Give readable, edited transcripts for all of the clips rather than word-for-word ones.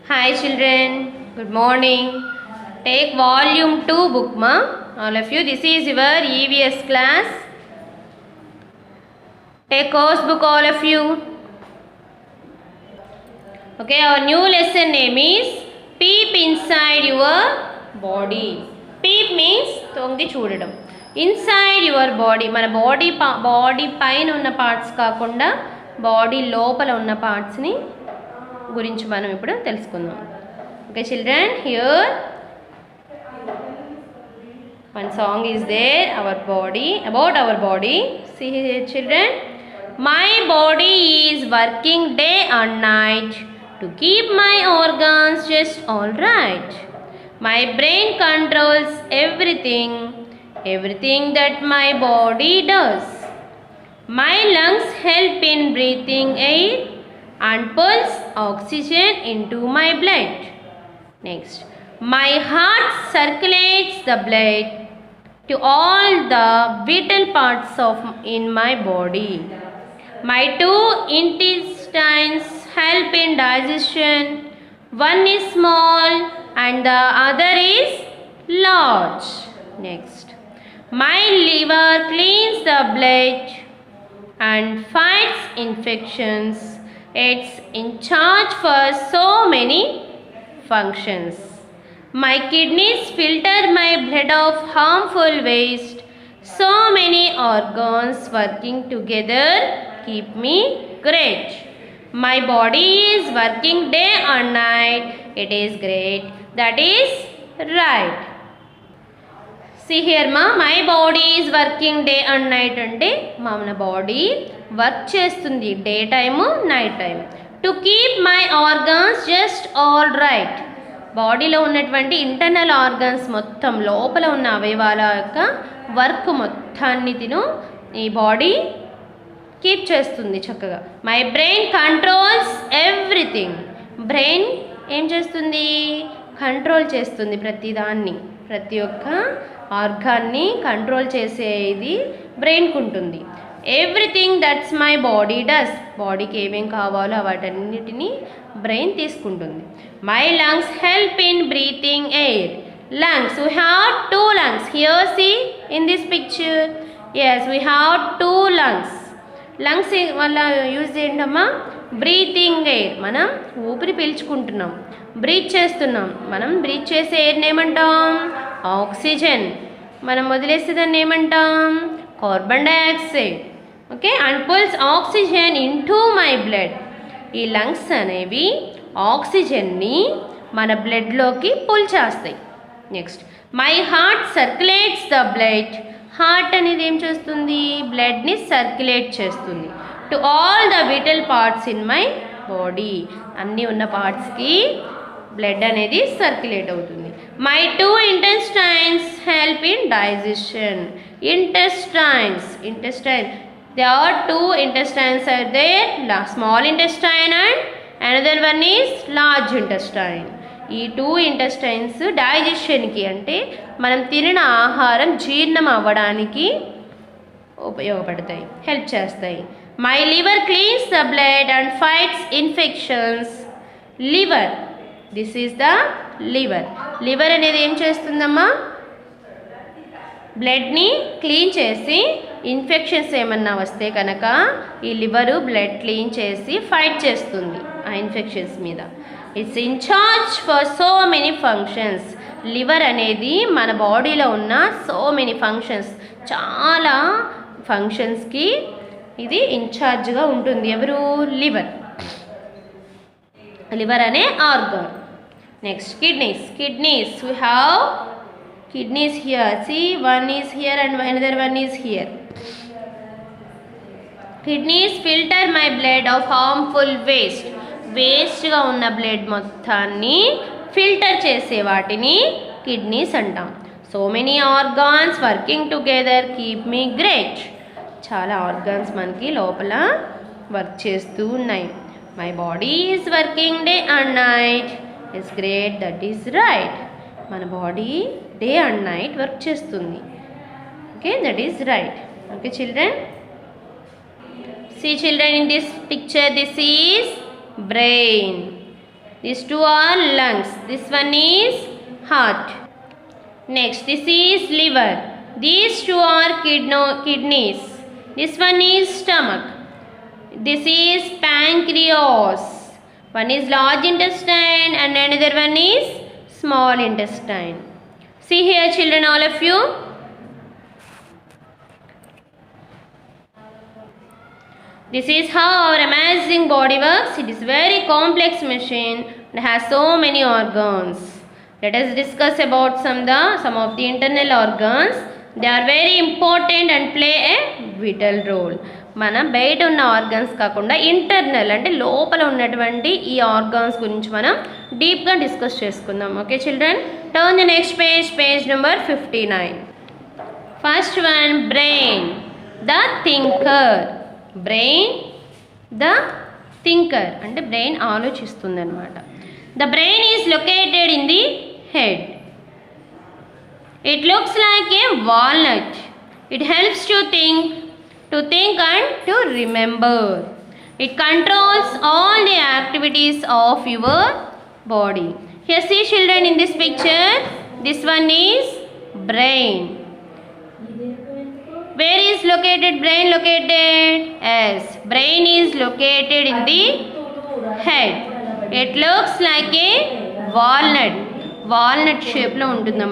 Hi children, good morning. Take volume 2 book ma. All of you, this is your EVS class. Take course book all of you. Okay, our new lesson name is Peep Inside Your Body. Peep means తొంగి చూడడం. Inside your body, మన body పైన ఉన్న parts కాకుండా body లోపల ఉన్న పార్ట్స్ని గురించి మనం ఇప్పుడు తెలుసుకుందాం. Okay children, here one song is there, about our body. See here children, my body is working day and night to keep my organs just all right. My brain controls everything that my body does. My lungs help in breathing air and pulse oxygen into my blood. Next, my heart circulates the blood to all the vital parts in my body. My two intestines help in digestion. One is small and the other is large. Next, my liver cleans the blood and fights infections. It's in charge for so many functions. My kidneys filter my blood of harmful waste. So many organs working together keep me great. My body is working day and night. It is great. That is right. See here ma, my body is working day and night అంటే మన body work చేస్తుంది day time night time to keep my organs just all right. బాడీలో ఉన్నటువంటి internal organs మొత్తం లోపల ఉన్న అవయవాల యొక్క వర్క్ మొత్తాన్ని ఈ బాడీ కీప్ చేస్తుంది చక్కగా. My brain controls everything. Brain ఏం చేస్తుంది? కంట్రోల్ చేస్తుంది ప్రతి ఒక్క ఆర్గాన్ని కంట్రోల్ చేసేది బ్రెయిన్కు ఉంటుంది. Everything that's my body does. బాడీకి ఏమేం కావాలో వాటన్నిటిని బ్రెయిన్ తీసుకుంటుంది. My lungs help in breathing air. Lungs, we have two lungs. Here see in this picture. Yes, we have two lungs. Lungs వల్ల యూజ్ ఏంటమ్మా? Breathing air. మనం ఊపిరి పీల్చుకుంటున్నాం, breath చేస్తున్నాం. మనం బ్రీత్ చేసే ఎయిర్ని ఏమంటాం? ఆక్సిజన్. మనం వదిలేస్తే దాన్ని ఏమంటాం? Carbon dioxide. Okay, and pulls oxygen into my blood. ఈ లంగ్స్ అనేవి ఆక్సిజన్ని మన బ్లడ్లోకి పుల్ చేస్తాయి. Next, my heart circulates the blood. Heart అనేది ఏం చేస్తుంది? బ్లడ్ని సర్క్యులేట్ చేస్తుంది to all the vital parts in my body. అన్నీ ఉన్న పార్ట్స్కి బ్లడ్ అనేది సర్క్యులేట్ అవుతుంది. My two intestines help in digestion. Intestine there are two intestines are there, small intestine and another one is large intestine. ఈ two intestines డైజెషన్కి అంటే మనం తినిన ఆహారం జీర్ణం అవ్వడానికి ఉపయోగపడతాయి, హెల్ప్ చేస్తాయి. My liver cleans the blood and fights infections. Liver, this is the liver. Liver అనేది ఏం చేస్తుందమ్మా? బ్లడ్ని క్లీన్ చేసి ఇన్ఫెక్షన్స్ ఏమన్నా వస్తే కనుక ఈ లివరు బ్లడ్ క్లీన్ చేసి ఫైట్ చేస్తుంది ఆ ఇన్ఫెక్షన్స్ మీద. It's in charge for so many functions. Liver అనేది మన బాడీలో ఉన్న సో మెనీ ఫంక్షన్స్, చాలా ఫంక్షన్స్కి ఇది ఇన్ఛార్జ్గా ఉంటుంది. ఎవరు? లివర్. లివర్ అనే organ. Next, kidneys. We have kidneys here. See, one is here and another one is here. Kidneys filter my blood of harmful waste. వేస్ట్గా ఉన్న బ్లడ్ మొత్తాన్ని ఫిల్టర్ చేసే వాటిని కిడ్నీస్ అంటాం. So many organs working together keep me great. చాలా organs మనకి లోపల work చేస్తూ ఉన్నాయి. My body is working day and night. Is great. That is right. మన body day and night work చేస్తుంది. Okay, that is right. Okay children, see children, in this picture this is brain. These two are lungs. This one is heart. Next, this is liver. These two are kidneys. This one is stomach. This is pancreas. One is large intestine and another one is small intestine. See here children, all of you. This is how our amazing body works. It is very complex machine and has so many organs. Let us discuss about some of the internal organs. They are very important and play a vital role. మన బయట ఉన్న organs కాకుండా internal అంటే లోపల ఉన్నటువంటి ఈ organs గురించి మనం డీప్గా డిస్కస్ చేసుకుందాం. Okay children, turn the next page number 59. First one, brain the thinker. Brain the thinker అంటే బ్రెయిన్ ఆలోచిస్తుంది అనమాట. The brain is located in the head. It looks like a walnut. It helps to think and to remember. It controls all the activities of your body. Here see children in this picture, this one is brain. Where is located brain located? Yes, brain is located in the head. It looks like a walnut. Walnut shape lo untundi.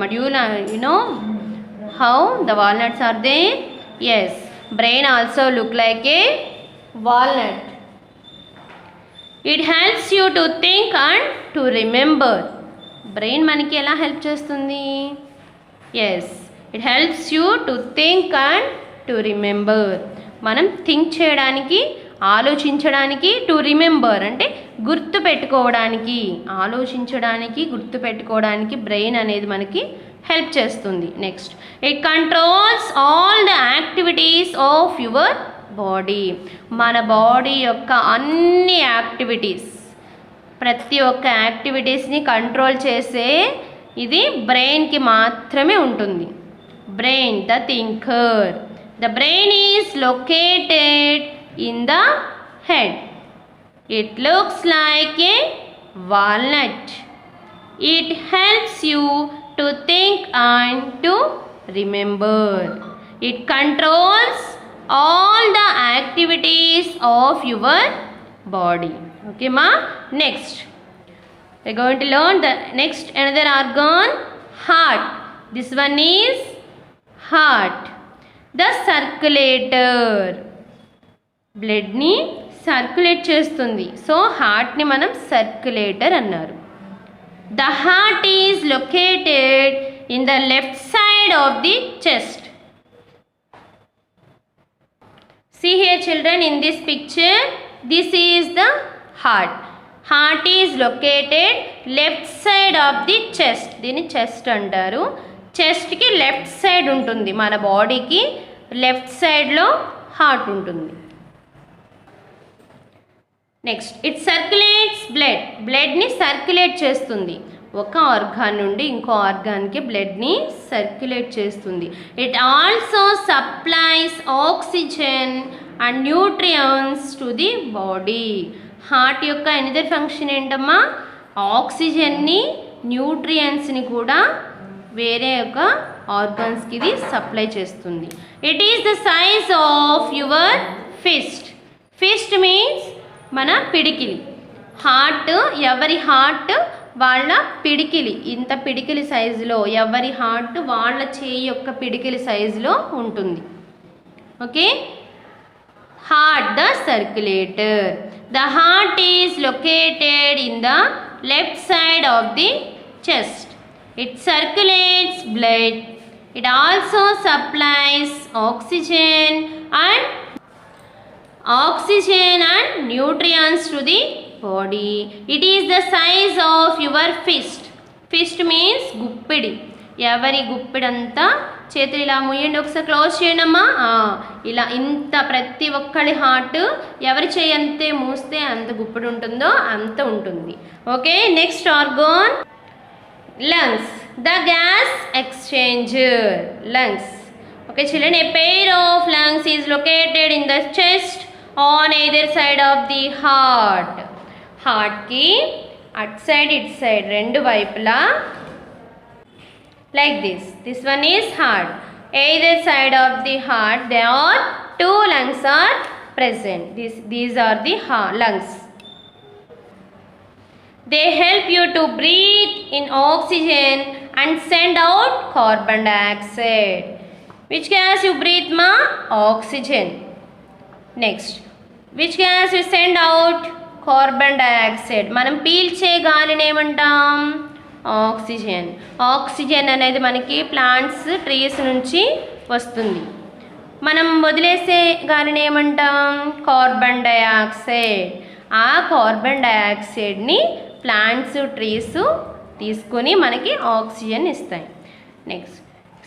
You know how the walnuts are there? Yes, brain also look like a walnut. It helps you to think and to remember. Brain maniki ela help chestundi? Yes, it helps you to think and to remember. మనం think చేయడానికి, ఆలోచించడానికి, to remember అంటే గుర్తు పెట్టుకోవడానికి, ఆలోచించడానికి, గుర్తు పెట్టుకోవడానికి brain అనేది మనకి హెల్ప్ చేస్తుంది. Next, it controls all the activities of your body. మన బాడీ యొక్క అన్ని యాక్టివిటీస్, ప్రతి ఒక్క యాక్టివిటీస్ని కంట్రోల్ చేసే ఇది బ్రెయిన్కి మాత్రమే ఉంటుంది. Brain the thinker. The brain is located in the head. It looks like a walnut. It helps you to think and to remember. It controls all the activities of your body. Okay ma? Next, we are going to learn the next another organ, heart. This one is heart. The circulator. బ్లడ్ని circulate చేస్తుంది. So హార్ట్ని మనం circulator అన్నారు. The heart is located in the left side of the chest. See here children, in this picture, this is the heart. Heart is located left side of the chest. దీన్ని chest అంటారు. చెస్ట్కి left side ఉంటుంది. మన బాడీకి left సైడ్లో heart ఉంటుంది. Next, it circulates blood. బ్లడ్ని circulate చేస్తుంది. ఒక ఆర్గాన్ నుండి ఇంకో ఆర్గాన్కి బ్లడ్ని సర్క్యులేట్ చేస్తుంది. It also supplies oxygen and nutrients to the body. Heart యొక్క ఎనిదర్ ఫంక్షన్ ఏంటమ్మా? ఆక్సిజన్ని, న్యూట్రియంట్స్ని కూడా వేరే ఒక ఆర్గాన్స్కి ఇది సప్లై చేస్తుంది. It is the size of your fist. Fist means మన పిడికిలి. హార్ట్, ఎవరి హార్ట్ వాళ్ళ పిడికిలి, ఇంత పిడికిలి సైజులో, ఎవరి హార్ట్ వాళ్ళ చేయి యొక్క పిడికిలి సైజులో ఉంటుంది. Okay, heart the circulator. The heart is located in the left side of the chest. It circulates blood. It also supplies oxygen and nutrients to the body. It is the size of your fist. Fist means guppidi. ఎవరి గుప్పిడంతా చేతులు ఇలా ముయ్యండి, ఒకసారి close చేయండి అమ్మా. ఇలా ఇంత ప్రతి ఒక్కడి హార్ట్ ఎవరి చేయి అంతే మూస్తే అంత గుప్పిడి ఉంటుందో అంత ఉంటుంది. Okay, next organ, lungs, the gas exchanger. Lungs. Okay children, a pair of lungs is located in the chest on either side of the heart. Heart ki at side it side రెండు వైపులా like this one is heart. Either side of the heart there are two lungs are present. These are the lungs. They help you to breathe in oxygen and send out carbon dioxide. Which gas you breathe ma? Oxygen. Next, which gas you send out? Carbon dioxide. మనం పీల్చే గాలిని ఏమంటాం? Oxygen. Oxygen అనేది మనకి plants trees నుంచి వస్తుంది. మనం వదిలేసే గాలిని ఏమంటాం? Carbon dioxide. ఆ కార్బన్ డయాక్సైడ్ని ప్లాంట్స్ ట్రీస్ తీసుకొని మనకి ఆక్సిజన్ ఇస్తాయి. Next,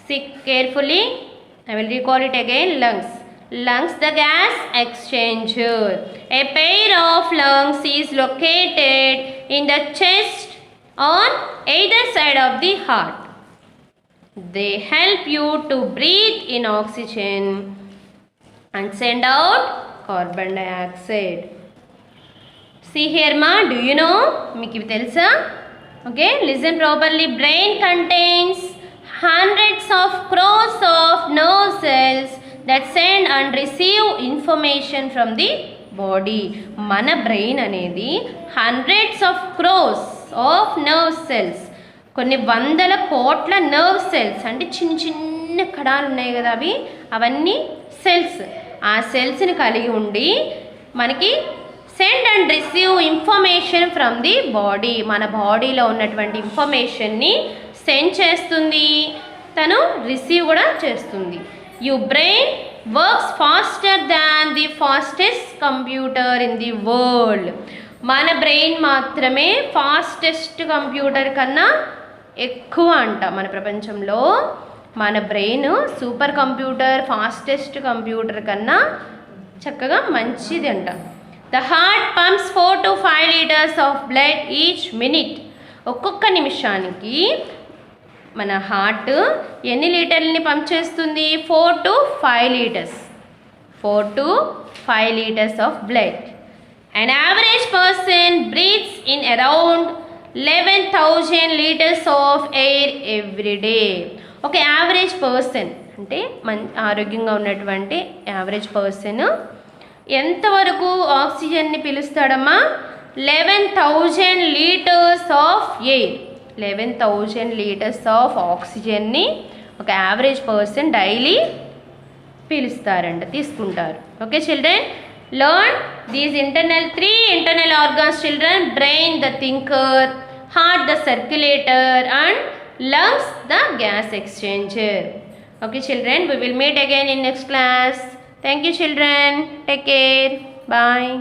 sick carefully, I will recall it again. Lungs. Lungs, the gas exchanger. A pair of lungs is located in the chest on either side of the heart. They help you to breathe in oxygen and send out carbon dioxide. See here ma, do you know? Meeku telusa? Okay, listen properly. Brain contains hundreds of crores of nerve cells that send and receive information from the body. మన brain అనేది hundreds of crores of nerve cells, కొన్ని వందల కోట్ల nerve cells అంటే చిన్న చిన్న కణాలు ఉన్నాయి కదా, అవన్నీ సెల్స్. ఆ సెల్స్ని కలిగి ఉండి మనకి send and receive information from the body. మన బాడీలో ఉన్నటువంటి ఇన్ఫర్మేషన్ని సెండ్ చేస్తుంది, తను రిసీవ్ కూడా చేస్తుంది. Your brain works faster than the fastest computer in the world. మన బ్రెయిన్ మాత్రమే ఫాస్టెస్ట్ కంప్యూటర్ కన్నా ఎక్కువ అంట. మన ప్రపంచంలో మన brain super computer, fastest computer కన్నా చక్కగా మంచిది అంట. The heart pumps 4 to 5 liters of blood each minute. ఒక్కొక్క నిమిషానికి మన హార్ట్ ఎన్ని లీటర్లని పంప్ చేస్తుంది? 4 to 5 liters. 4 to 5 liters of blood. An average person breathes in around 11,000 liters of air every day. ఒక యావరేజ్ పర్సన్ అంటే ఆరోగ్యంగా ఉన్నటువంటి యావరేజ్ పర్సన్ ఎంతవరకు ఆక్సిజన్ని పీలుస్తాడమ్మా? 11,000 liters of air. 11,000 liters of ఆక్సిజన్ని ఒక యావరేజ్ పర్సన్ డైలీ పీలుస్తారంట, తీసుకుంటారు. Okay children, learn these 3 internal organs children: brain the thinker, heart the circulator and lungs the gas exchanger. Okay children, we will meet again in next class. Thank you children, take care, bye.